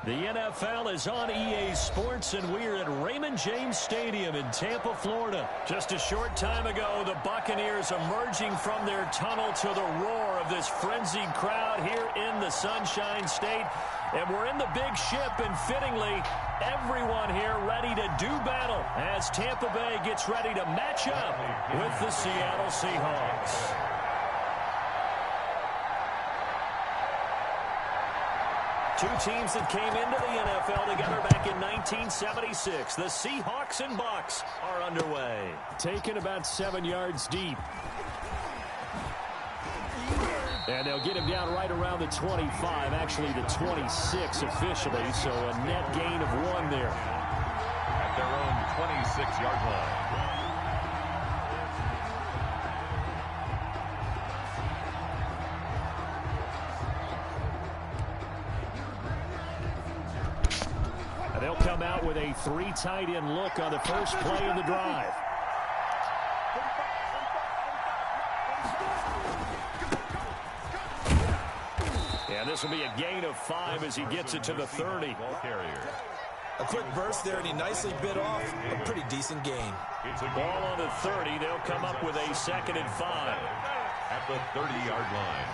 The NFL is on EA Sports, and we're at Raymond James Stadium in Tampa, Florida. Just a short time ago, the Buccaneers emerging from their tunnel to the roar of this frenzied crowd here in the Sunshine State. And we're in the big ship, and fittingly, everyone here ready to do battle as Tampa Bay gets ready to match up with the Seattle Seahawks. Two teams that came into the NFL together back in 1976. The Seahawks and Bucs are underway. Taken about 7 yards deep. And they'll get him down right around the 25, actually the 26 officially, so a net gain of 1 there. At their own 26-yard line. They'll come out with a 3 tight end look on the first play of the drive. And this will be a gain of 5 as he gets it to the 30. A quick burst there, and he nicely bit off a pretty decent gain. Ball on the 30. They'll come up with a 2nd and 5. At the 30-yard line.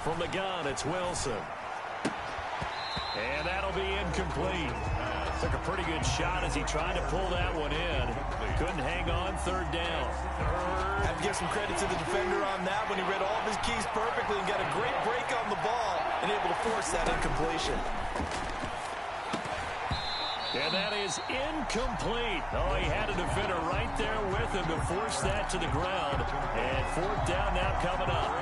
From the gun, it's Wilson. And that'll be incomplete. Took a pretty good shot as he tried to pull that one in. Couldn't hang on, 3rd down. Have to give some credit to the defender on that when he read all of his keys perfectly and got a great break on the ball and able to force that incompletion. And that is incomplete. Oh, he had a defender right there with him to force that to the ground. And 4th down now coming up.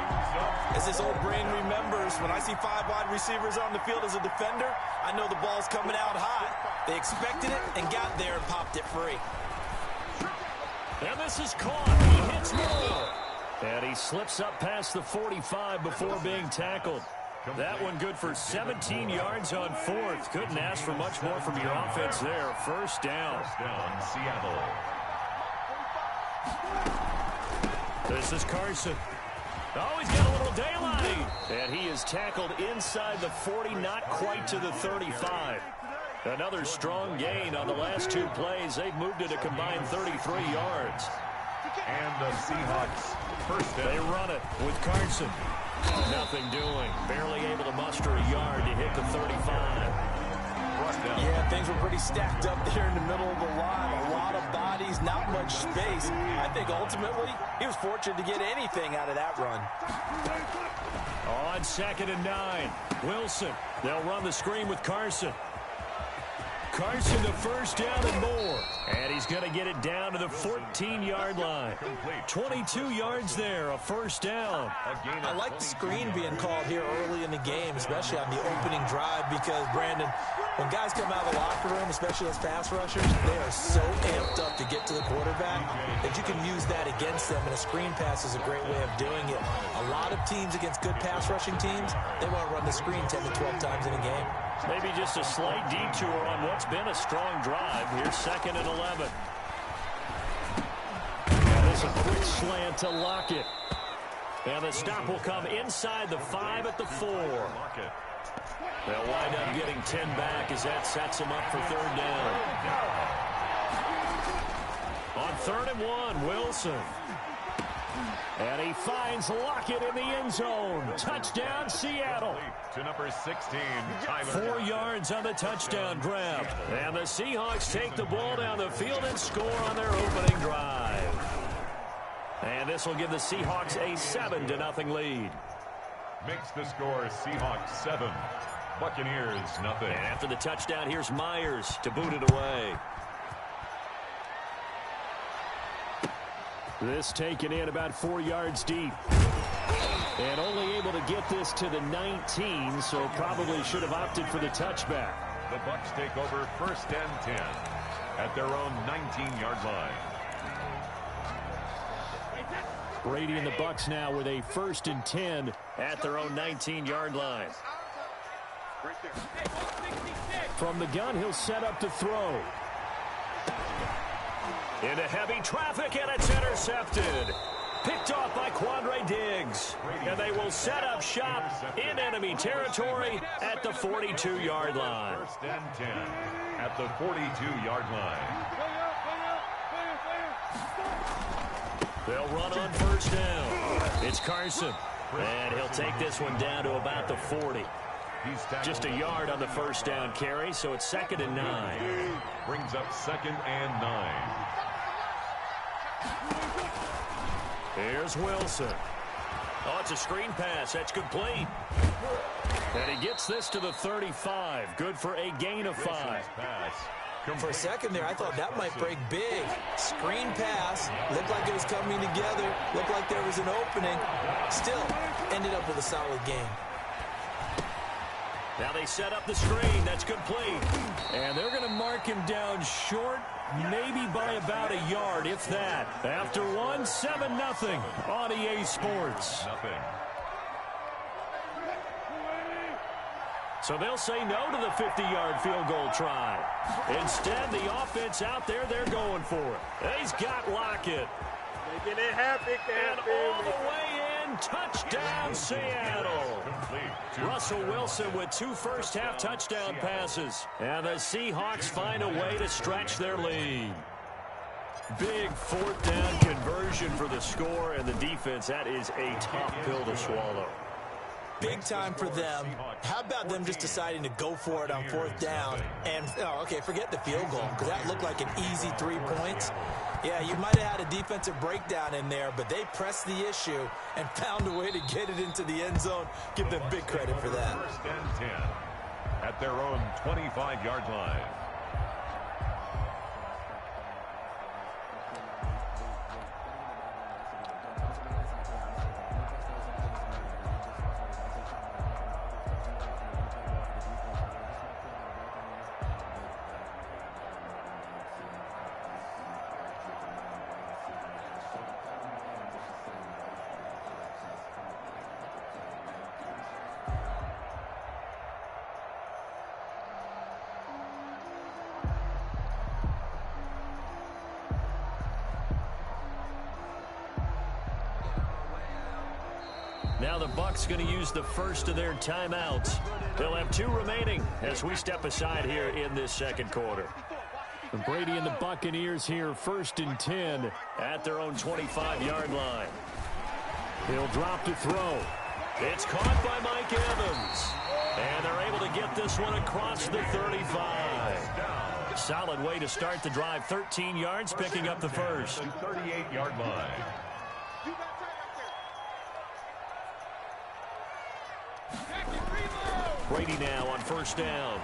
As his old brain remembers, when I see 5 wide receivers on the field as a defender, I know the ball's coming out hot. They expected it and got there and popped it free. And this is caught. He hits Moore. And he slips up past the 45 before being tackled. That one good for 17 yards on 4th. Couldn't ask for much more from your offense there. 1st down. Seattle. This is Carson. Oh, he's got a little daylight. And he is tackled inside the 40, not quite to the 35. Another strong gain on the last 2 plays. They've moved it a combined 33 yards. And the Seahawks first down. They run it with Carson. Nothing doing. Barely able to muster a yard to hit the 35. Yeah, things were pretty stacked up there in the middle of the line. A lot of bodies, not much space. I think ultimately he was fortunate to get anything out of that run. On 2nd and 9. Wilson. They'll run the screen with Carson. Carson to 1st down and more. And he's going to get it down to the 14-yard line. 22 yards there, a 1st down. I like the screen being called here early in the game, especially on the opening drive, because, Brandon, when guys come out of the locker room, especially as pass rushers, they are so amped up to get to the quarterback that you can use that against them, and a screen pass is a great way of doing it. A lot of teams against good pass rushing teams, they want to run the screen 10 to 12 times in a game. Maybe just a slight detour on what's been a strong drive. Here's 2nd and 11. And there's a quick slant to Lockett. And the stop will come inside the 5 at the 4. They'll wind up getting 10 back as that sets them up for 3rd down. On 3rd and 1, Wilson. And he finds Lockett in the end zone. Touchdown, Seattle. To number 16, Tyler. 4 yards on the touchdown grab. And the Seahawks take the ball down the field and score on their opening drive. And this will give the Seahawks a 7-0 lead. Makes the score Seahawks 7, Buccaneers nothing. And after the touchdown, here's Myers to boot it away. This taken in about 4 yards deep. And only able to get this to the 19, so probably should have opted for the touchback. The Bucs take over 1st and 10 at their own 19-yard line. Brady and the Bucs now with a 1st and 10 at their own 19-yard line. From the gun, he'll set up to throw. Into heavy traffic, and it's intercepted. Picked off by Quandre Diggs. And they will set up shop in enemy territory at the 42-yard line. First and 10 at the 42-yard line. They'll run on first down. It's Carson. And he'll take this one down to about the 40. Just a yard on the first down carry, so it's 2nd and 9. Brings up 2nd and 9. Here's Wilson. Oh, it's a screen pass. That's complete. And he gets this to the 35. Good for a gain of 5. For a second there, I thought that might break big. Screen pass. Looked like it was coming together. Looked like there was an opening. Still ended up with a solid game. Now they set up the screen. That's complete. And they're going to mark him down short, maybe by about a yard, if that. After one, 7-0 on EA Sports. So they'll say no to the 50-yard field goal try. Instead, the offense out there, they're going for it. He's got Lockett. Making it happen, and all the way in, touchdown Seattle. Russell Wilson with 2 first-half touchdown passes. And the Seahawks find a way to stretch their lead. Big 4th down conversion for the score, and the defense, that is a tough pill to swallow. Big time for them. How about them just deciding to go for it on 4th down? And, okay, forget the field goal, because that looked like an easy 3 points. Yeah, you might have had a defensive breakdown in there, but they pressed the issue and found a way to get it into the end zone. Give them big credit for that. 1st and 10 at their own 25-yard line. Now the Bucs going to use the first of their timeouts. They'll have 2 remaining as we step aside here in this 2nd quarter. Brady and the Buccaneers here, 1st and 10 at their own 25-yard line. He'll drop to throw. It's caught by Mike Evans. And they're able to get this one across the 35. Solid way to start the drive. 13 yards, picking up the first. 38-yard line. Brady now on 1st down.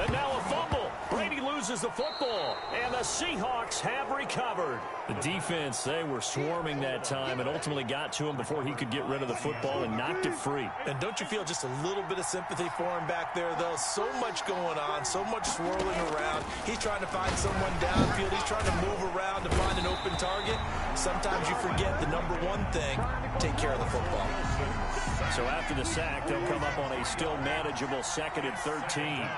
And now a fumble. Brady loses the football. And the Seahawks have recovered. The defense, they were swarming that time and ultimately got to him before he could get rid of the football and knocked it free. And don't you feel just a little bit of sympathy for him back there, though? So much going on, so much swirling around. He's trying to find someone downfield. He's trying to move around to find an open target. Sometimes you forget the number one thing, take care of the football. So after the sack, they'll come up on a still manageable 2nd and 13.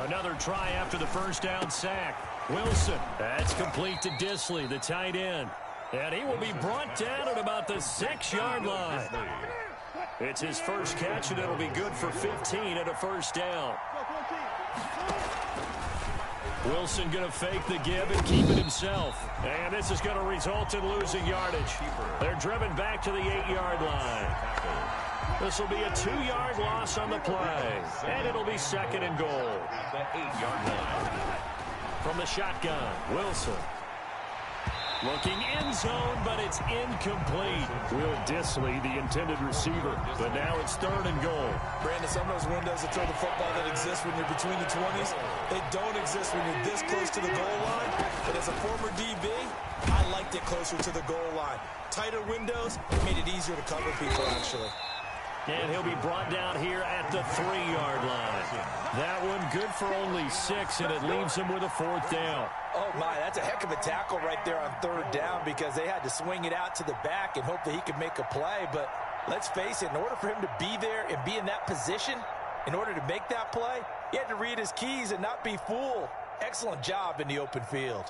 Another try after the 1st down sack. Wilson, that's complete to Disley, the tight end. And he will be brought down at about the 6-yard line. It's his first catch, and it'll be good for 15 at a 1st down. Wilson going to fake the give and keep it himself. And this is going to result in losing yardage. They're driven back to the 8-yard line. This will be a 2-yard loss on the play. And it'll be 2nd and goal. The 8-yard line. From the shotgun, Wilson. Looking end zone, but it's incomplete. Will Disley, the intended receiver. But now it's 3rd and goal. Brandon, some of those windows to throw the football that exist when you're between the 20s, they don't exist when you're this close to the goal line. But as a former DB, I liked it closer to the goal line. Tighter windows made it easier to cover people, actually. And he'll be brought down here at the 3-yard line. That one good for only 6, and it leaves him with a 4th down. Oh, my, that's a heck of a tackle right there on 3rd down because they had to swing it out to the back and hope that he could make a play. But let's face it, in order for him to be there and be in that position, in order to make that play, he had to read his keys and not be fooled. Excellent job in the open field.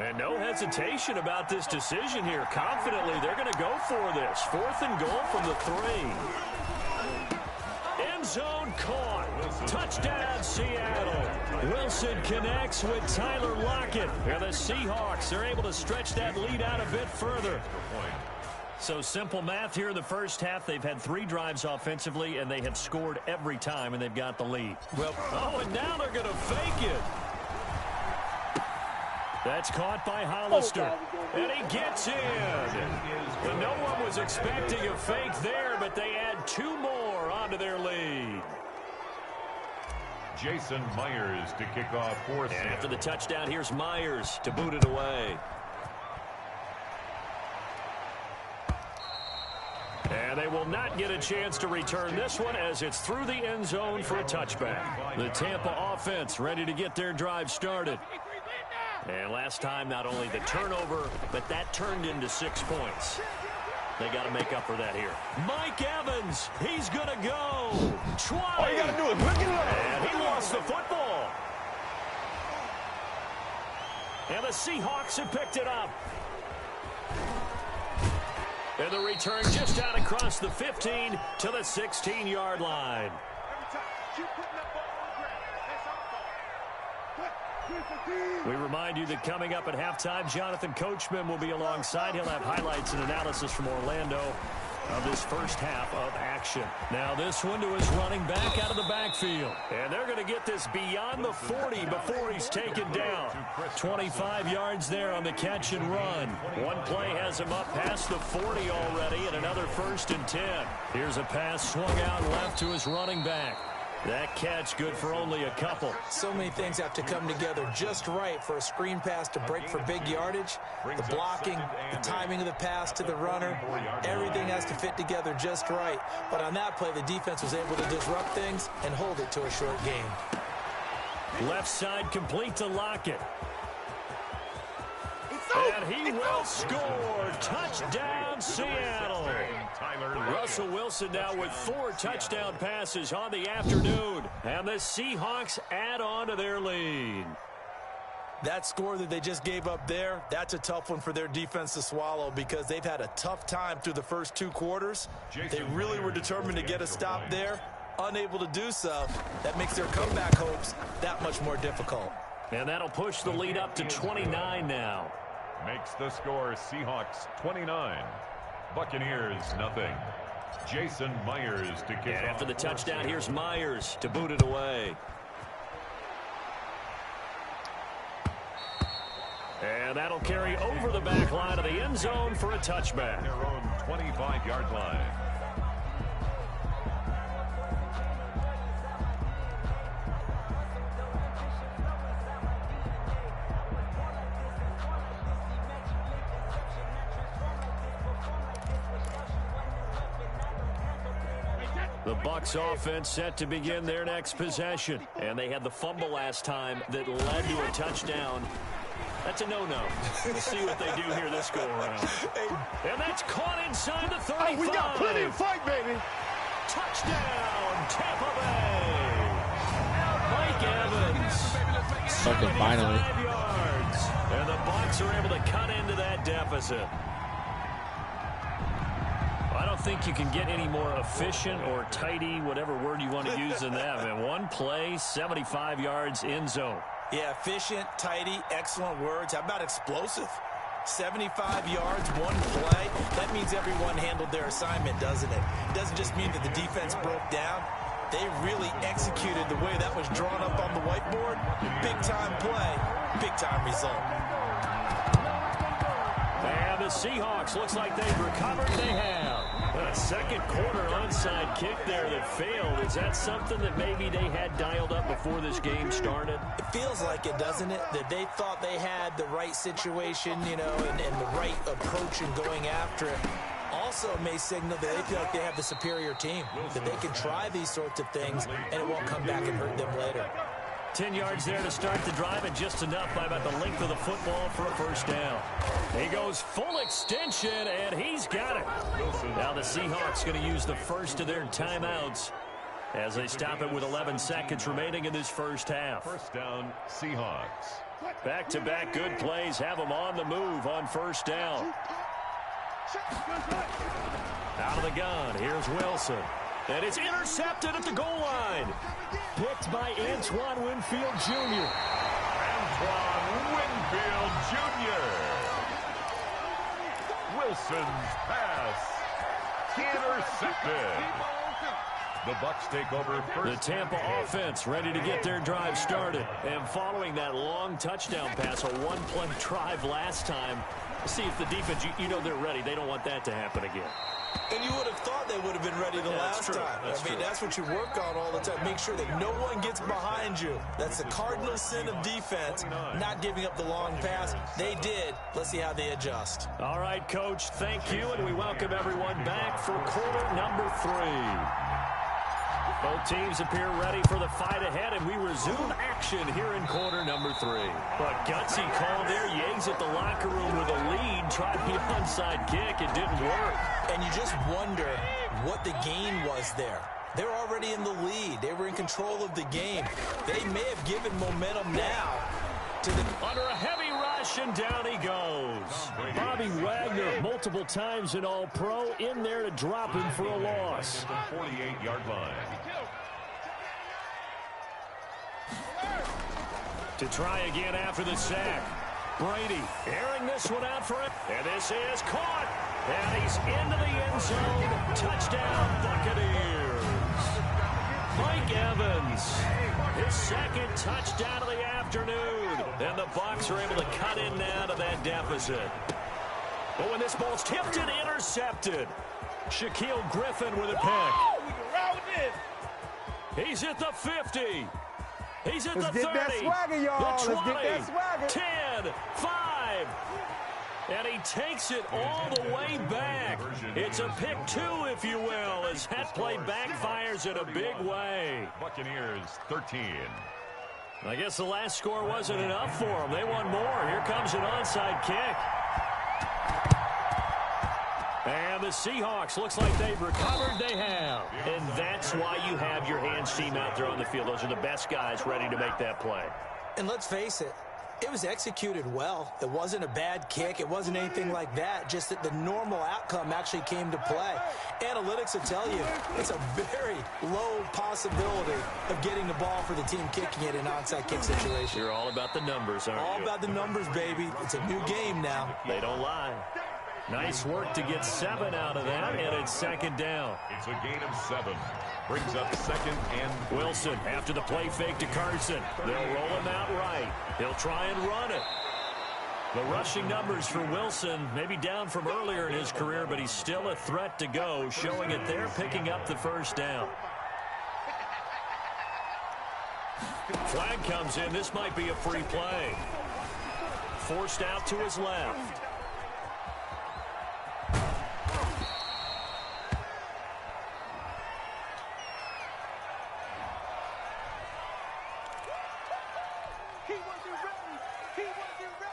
And no hesitation about this decision here. Confidently, they're going to go for this. 4th and goal from the 3. End zone caught. Touchdown, Seattle. Wilson connects with Tyler Lockett. And the Seahawks are able to stretch that lead out a bit further. So simple math here in the first half. They've had 3 drives offensively, and they have scored every time, and they've got the lead. Well, and now they're going to fake it. That's caught by Hollister. And he gets in. And no one was expecting a fake there, but they add 2 more onto their lead. Jason Myers to kick off 4th. And after the touchdown, here's Myers to boot it away. And they will not get a chance to return this one as it's through the end zone for a touchback. The Tampa offense ready to get their drive started. And last time, not only the turnover, but that turned into 6 points. They got to make up for that here. Mike Evans, he's going to go. Twice. All you got to do is look it up. And he lost the football. And the Seahawks have picked it up. And the return just out across the 15 to the 16-yard line. We remind you that coming up at halftime, Jonathan Coachman will be alongside. He'll have highlights and analysis from Orlando of this first half of action. Now this one to his running back out of the backfield. And they're going to get this beyond the 40 before he's taken down. 25 yards there on the catch and run. One play has him up past the 40 already, and another 1st and 10. Here's a pass swung out left to his running back. That catch good for only a couple. So many things have to come together just right for a screen pass to break for big yardage. The blocking, the timing of the pass to the runner, everything has to fit together just right. But on that play, the defense was able to disrupt things and hold it to a short game. Left side complete to Lockett. And he will score. Touchdown, Seattle. Russell Wilson now with 4 touchdown passes on the afternoon. And the Seahawks add on to their lead. That score that they just gave up there, that's a tough one for their defense to swallow because they've had a tough time through the first 2 quarters. They really were determined to get a stop there. Unable to do so, that makes their comeback hopes that much more difficult. And that'll push the lead up to 29 now. Makes the score Seahawks 29. Buccaneers nothing. Jason Myers to kick off. After the touchdown, here's Myers to boot it away. And that'll carry over the back line of the end zone for a touchback. Their own 25-yard line. The Bucs offense set to begin their next possession. And they had the fumble last time that led to a touchdown. That's a no-no. We'll see what they do here this go-around. And that's caught inside the 35. Oh, we got plenty to fight, baby. Touchdown, Tampa Bay. Mike Evans. Okay, finally. 75 yards. And the Bucs are able to cut into that deficit. I don't think you can get any more efficient or tidy, whatever word you want to use than that. And one play, 75 yards in zone. Yeah, efficient, tidy, excellent words. How about explosive? 75 yards, one play. That means everyone handled their assignment, doesn't it? It doesn't just mean that the defense broke down. They really executed the way that was drawn up on the whiteboard. Big-time play, big-time result. And the Seahawks, looks like they've recovered. They have. A second quarter onside kick there that failed. Is that something that maybe they had dialed up before this game started? It feels like it, doesn't it? That they thought they had the right situation, you know, and the right approach in going after it. Also may signal that they feel like they have the superior team, that they can try these sorts of things and it won't come back and hurt them later. 10 yards there to start the drive, and just enough by about the length of the football for a first down. He goes full extension, and he's got it. Now the Seahawks going to use the first of their timeouts as they stop it with 11 seconds remaining in this first half. First down, Seahawks. Back-to-back good plays have them on the move on first down. Out of the gun, here's Wilson. And it's intercepted at the goal line. Picked by Antoine Winfield Jr. Antoine Winfield Jr. Wilson's pass intercepted. The Bucs take over first. The Tampa offense ready to get their drive started. And following that long touchdown pass, a one-play drive last time, see if the defense, you know they're ready. They don't want that to happen again. And you would have thought they would have been ready the last time. That's what you work on all the time. Make sure that no one gets behind you. That's the cardinal sin of defense, not giving up the long pass. They did. Let's see how they adjust. All right, Coach, thank you, and we welcome everyone back for quarter number 3. Both teams appear ready for the fight ahead, and we resume action here in quarter number 3. But gutsy call there. You exit the locker room with a lead. Tried the onside kick. It didn't work. And you just wonder what the gain was there. They're already in the lead. They were in control of the game. They may have given momentum now to the... Under a heavy rush, and down he goes. Bobby Wagner, multiple times an All-Pro, in there to drop him for a loss. 48-yard line. To try again after the sack. Brady airing this one out for him. And this is caught. And he's into the end zone. Touchdown, Buccaneers. Mike Evans, his second touchdown of the afternoon. And the Bucs are able to cut in now to that deficit. But when this ball's tipped and intercepted, Shaquille Griffin with a pick. He's at the 50. He's at the 30, that swagger, y'all. the 20, Let's get that swagger. 10, 5, and he takes it all the way back. It's a pick 2, if you will, as that play backfires in a big way. Buccaneers 13. I guess the last score wasn't enough for them. They want more. Here comes an onside kick. And the Seahawks, looks like they've recovered. They have. And that's why you have your hands team out there on the field. Those are the best guys ready to make that play. And let's face it, it was executed well. It wasn't a bad kick. It wasn't anything like that. Just that the normal outcome actually came to play. Analytics will tell you it's a very low possibility of getting the ball for the team kicking it in an onside kick situation. You're all about the numbers, aren't you? All about the numbers, baby. It's a new game now. They don't lie. Nice work to get 7 out of that, and it's second down. It's a gain of 7. Brings up second and... Wilson after the play fake to Carson. They'll roll him out right. He'll try and run it. The rushing numbers for Wilson maybe down from earlier in his career, but he's still a threat to go, showing it there, picking up the first down. Flag comes in. This might be a free play. Forced out to his left.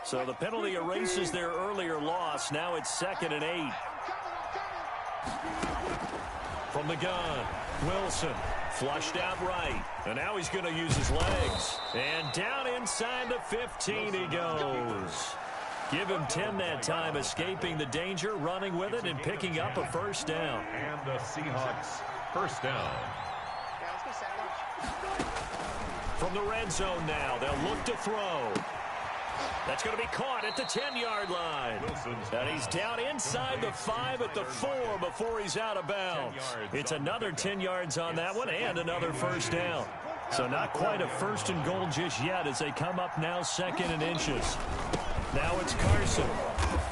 So the penalty erases their earlier loss. Now it's 2nd and 8. From the gun, Wilson flushed out right. And now he's going to use his legs. And down inside the 15 he goes. Give him 10 that time, escaping the danger, running with it, and picking up a first down. And the Seahawks first down. From the red zone now, they'll look to throw. That's going to be caught at the 10-yard line. And he's down inside the 5 at the 4 before he's out of bounds. It's another 10 yards on that one and another first down. So not quite a first and goal just yet as they come up now 2nd and inches. Now it's Carson.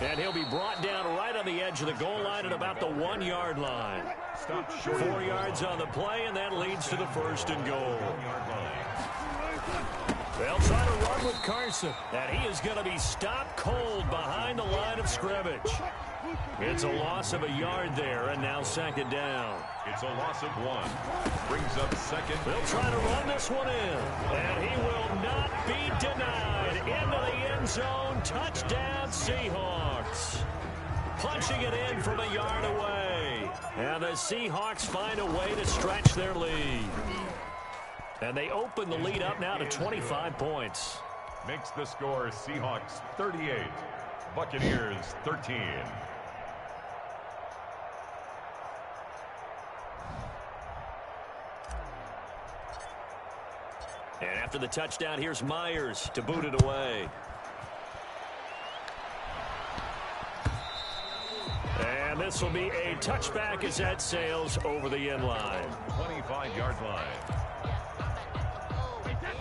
And he'll be brought down right on the edge of the goal line at about the 1-yard line. 4 yards on the play, and that leads to the first and goal. They'll try to run with Carson, and he is going to be stopped cold behind the line of scrimmage. It's a loss of a yard there, and now 2nd down. It's a loss of 1. Brings up 2nd. They'll try to run this one in, and he will not be denied. Into the end zone, touchdown Seahawks. Punching it in from a yard away. And the Seahawks find a way to stretch their lead. And they open the lead up now to 25 points. Makes the score Seahawks 38, Buccaneers 13. And after the touchdown, here's Myers to boot it away. And this will be a touchback as that sails over the end line. 25-yard line.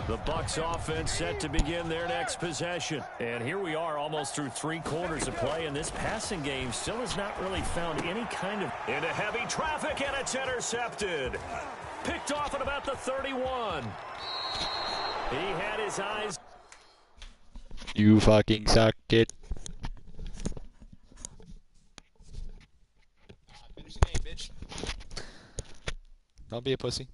The Bucs offense set to begin their next possession. And here we are almost through 3 quarters of play, and this passing game still has not really found any kind of... Into heavy traffic, and it's intercepted. Picked off at about the 31. He had his eyes... You fucking suck it. Finish the game, bitch. Don't be a pussy.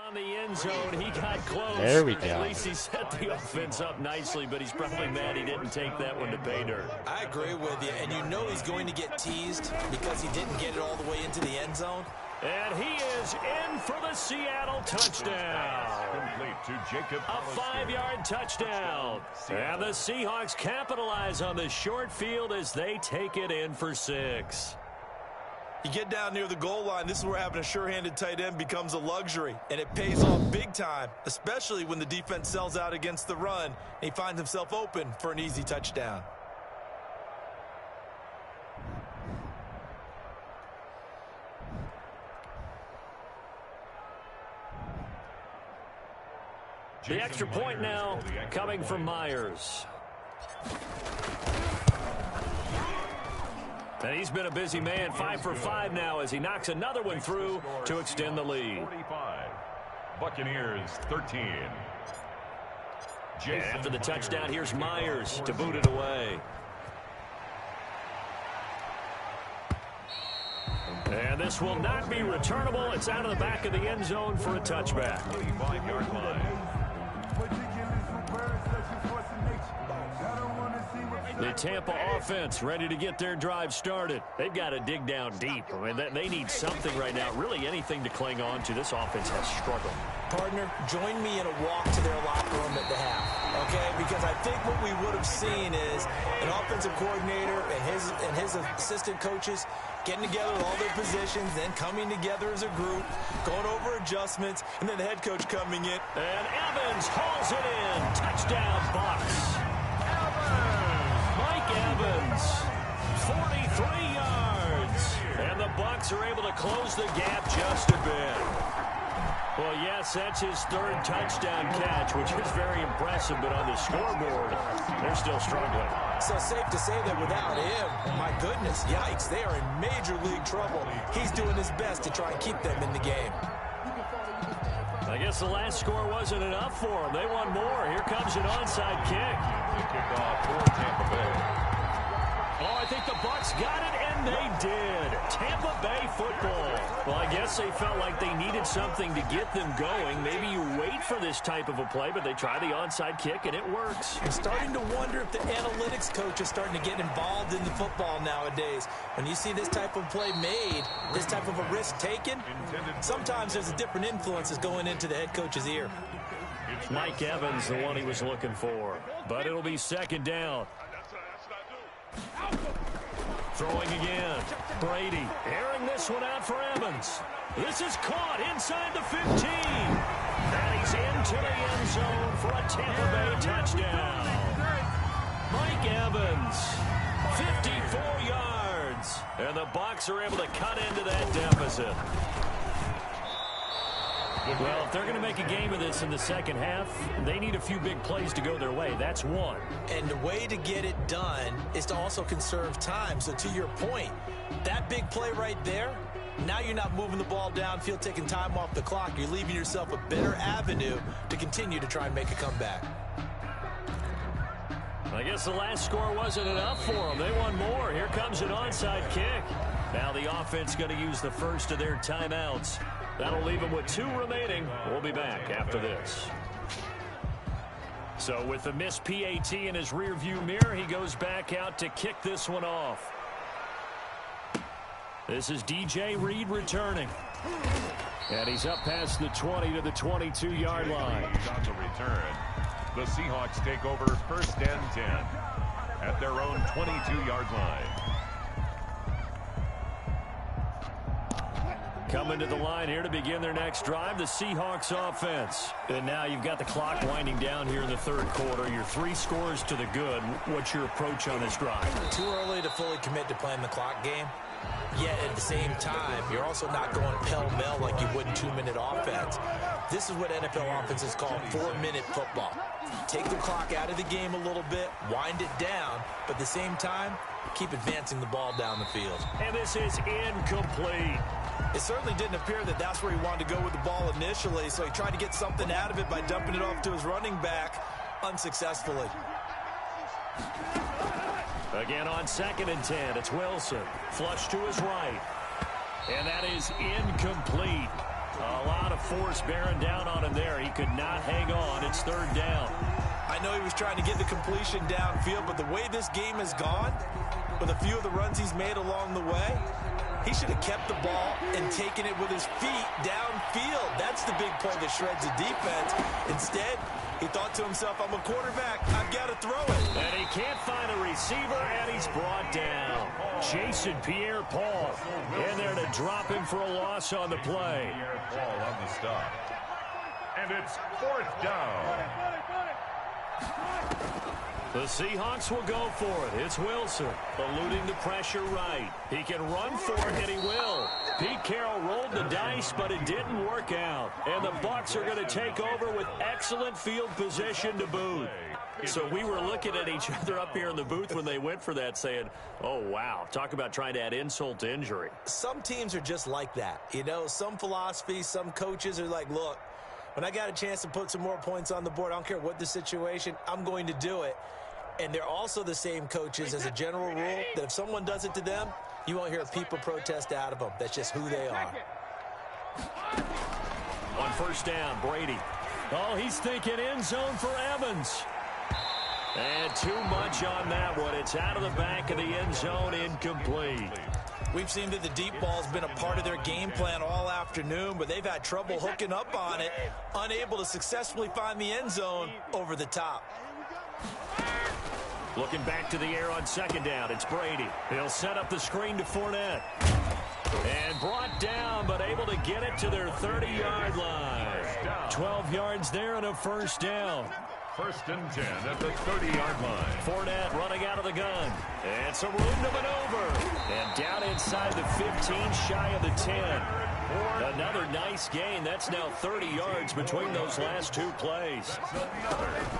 On the end zone, he got close. There we go. At least he set the offense up nicely, but he's probably mad he didn't take that one to pay dirt. I agree with you, and you know he's going to get teased because he didn't get it all the way into the end zone. And he is in for the Seattle touchdown. Complete to Jacob. A 5-yard touchdown. And the Seahawks capitalize on the short field as they take it in for 6. You get down near the goal line, this is where having a sure-handed tight end becomes a luxury, and it pays off big time, especially when the defense sells out against the run, and he finds himself open for an easy touchdown. The extra point now coming from Myers. And he's been a busy man, 5 for 5 now as he knocks another one through to extend the lead. 45, Buccaneers 13. And after the touchdown, here's Myers to boot it away. And this will not be returnable. It's out of the back of the end zone for a touchback. 35-yard line. The Tampa offense ready to get their drive started. They've got to dig down deep. I mean, they need something right now, really anything to cling on to. This offense has struggled. Partner, join me in a walk to their locker room at the half, okay? Because I think what we would have seen is an offensive coordinator and his assistant coaches getting together with all their positions, then coming together as a group, going over adjustments, and then the head coach coming in. And Evans hauls it in. Touchdown, Bucs. Evans, 43 yards. And the Bucs are able to close the gap just a bit. Well, yes, that's his 3rd touchdown catch, which is very impressive, but on the scoreboard, they're still struggling. So safe to say that without him, my goodness, yikes, they are in major league trouble. He's doing his best to try and keep them in the game. I guess the last score wasn't enough for them. They want more. Here comes an onside kick. Kickoff for Tampa Bay. Oh, I think the Bucs got it, and they did. Tampa Bay football. Well, I guess they felt like they needed something to get them going. Maybe you wait for this type of a play, but they try the onside kick, and it works. I'm starting to wonder if the analytics coach is starting to get involved in the football nowadays. When you see this type of play made, this type of a risk taken, sometimes there's a different influences going into the head coach's ear. Mike Evans, the one he was looking for. But it'll be 2nd down. Throwing again. Brady airing this one out for Evans. This is caught inside the 15. And he's into the end zone for a Tampa Bay touchdown. Mike Evans, 54 yards. And the Bucs are able to cut into that deficit. Well, if they're going to make a game of this in the second half, they need a few big plays to go their way. That's one. And the way to get it done is to also conserve time. So to your point, that big play right there, now you're not moving the ball downfield, taking time off the clock. You're leaving yourself a better avenue to continue to try and make a comeback. I guess the last score wasn't enough for them. They want more. Here comes an onside kick. Now the offense going to use the first of their timeouts. That'll leave them with 2 remaining. We'll be back after this. So with the missed PAT in his rearview mirror, he goes back out to kick this one off. This is DJ Reed returning. And he's up past the 20 to the 22-yard line. On the return, the Seahawks take over 1st and 10 at their own 22-yard line. Coming to the line here to begin their next drive, the Seahawks offense. And now you've got the clock winding down here in the 3rd quarter. Your 3 scores to the good. What's your approach on this drive? Too early to fully commit to playing the clock game. Yet at the same time, you're also not going pell-mell like you would in 2-minute offense. This is what NFL offenses call 4-minute football. Take the clock out of the game a little bit, wind it down, but at the same time, keep advancing the ball down the field. And this is incomplete. It certainly didn't appear that that's where he wanted to go with the ball initially, so he tried to get something out of it by dumping it off to his running back unsuccessfully. Again on 2nd and 10, it's Wilson. Flush to his right. And that is incomplete. A lot of force bearing down on him there. He could not hang on. It's 3rd down. I know he was trying to get the completion downfield, but the way this game has gone, with a few of the runs he's made along the way, he should have kept the ball and taken it with his feet downfield. That's the big play that shreds the defense. Instead, he thought to himself, I'm a quarterback, I've got to throw it. And he can't find a receiver, and he's brought down. Jason Pierre-Paul in there to drop him for a loss on the play. Pierre-Paul on the stop. And it's 4th down. The Seahawks will go for it. It's Wilson eluding the pressure right. He can run for it, and he will. Pete Carroll rolled the dice, but it didn't work out. And the Bucs are going to take over with excellent field position to boot. So we were looking at each other up here in the booth when they went for that saying, oh, wow, talk about trying to add insult to injury. Some teams are just like that. You know, some philosophies, some coaches are like, look, when I got a chance to put some more points on the board, I don't care what the situation, I'm going to do it. And they're also the same coaches as a general rule that if someone does it to them, you won't hear people protest out of them. That's just who they are. On 1st down, Brady. Oh, he's thinking end zone for Evans. And too much on that one. It's out of the back of the end zone, incomplete. We've seen that the deep ball's been a part of their game plan all afternoon, but they've had trouble hooking up on it, unable to successfully find the end zone over the top. Looking back to the air on 2nd down, it's Brady. He'll set up the screen to Fournette. And brought down, but able to get it to their 30-yard line. 12 yards there and a 1st down. 1st and 10 at the 30-yard line. Fournette running out of the gun. And some room to maneuver. And down inside the 15, shy of the 10. Another nice gain. That's now 30 yards between those last 2 plays.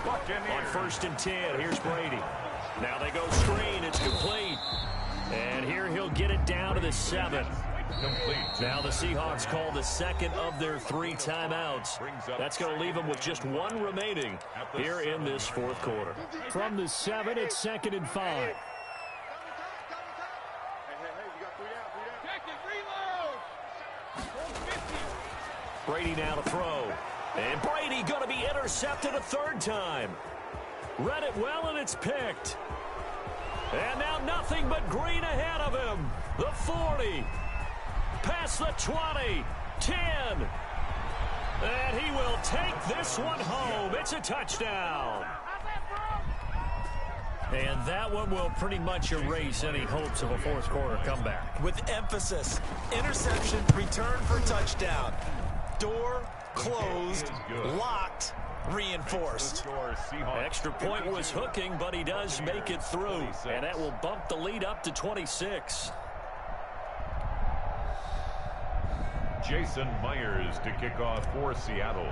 On 1st and 10, here's Brady. Now they go screen. It's complete. And here he'll get it down to the 7. Complete. Now the Seahawks call the 2nd of their 3 timeouts. That's going to leave them with just 1 remaining here in this 4th quarter. From the 7, it's 2nd and 5. Brady now to throw. And Brady going to be intercepted a 3rd time. Read it well, and it's picked. And now nothing but green ahead of him. The 40. Past the 20. 10. And he will take this one home. It's a touchdown. And that one will pretty much erase any hopes of a 4th quarter comeback. With emphasis, interception, return for touchdown. Door closed, locked, reinforced. Extra point was hooking, but he does make it through. And that will bump the lead up to 26. Jason Myers to kick off for Seattle.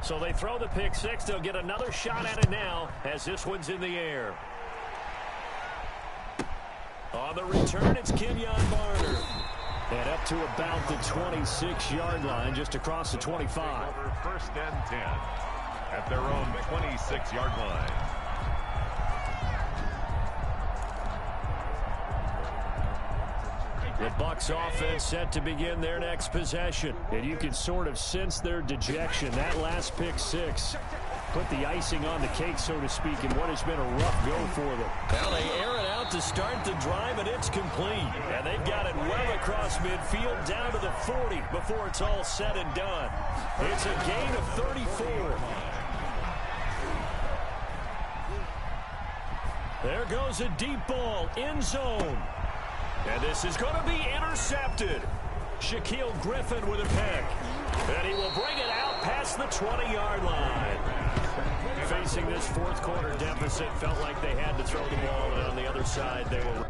So they throw the pick 6. They'll get another shot at it now as this one's in the air. On the return, it's Kenyon Barner. And up to about the 26-yard line, just across the 25. Over 1st and 10 at their own 26-yard line. The Bucs offense set to begin their next possession. And you can sort of sense their dejection. That last pick six put the icing on the cake, so to speak, in what has been a rough go for them. Now they air it out to start the drive, and it's complete. And they've got it well across midfield down to the 40 before it's all said and done. It's a gain of 34. There goes a deep ball, end zone. And this is going to be intercepted. Shaquille Griffin with a pick. And he will bring it out past the 20-yard line. Facing this fourth quarter deficit, felt like they had to throw the ball, and on the other side, they were...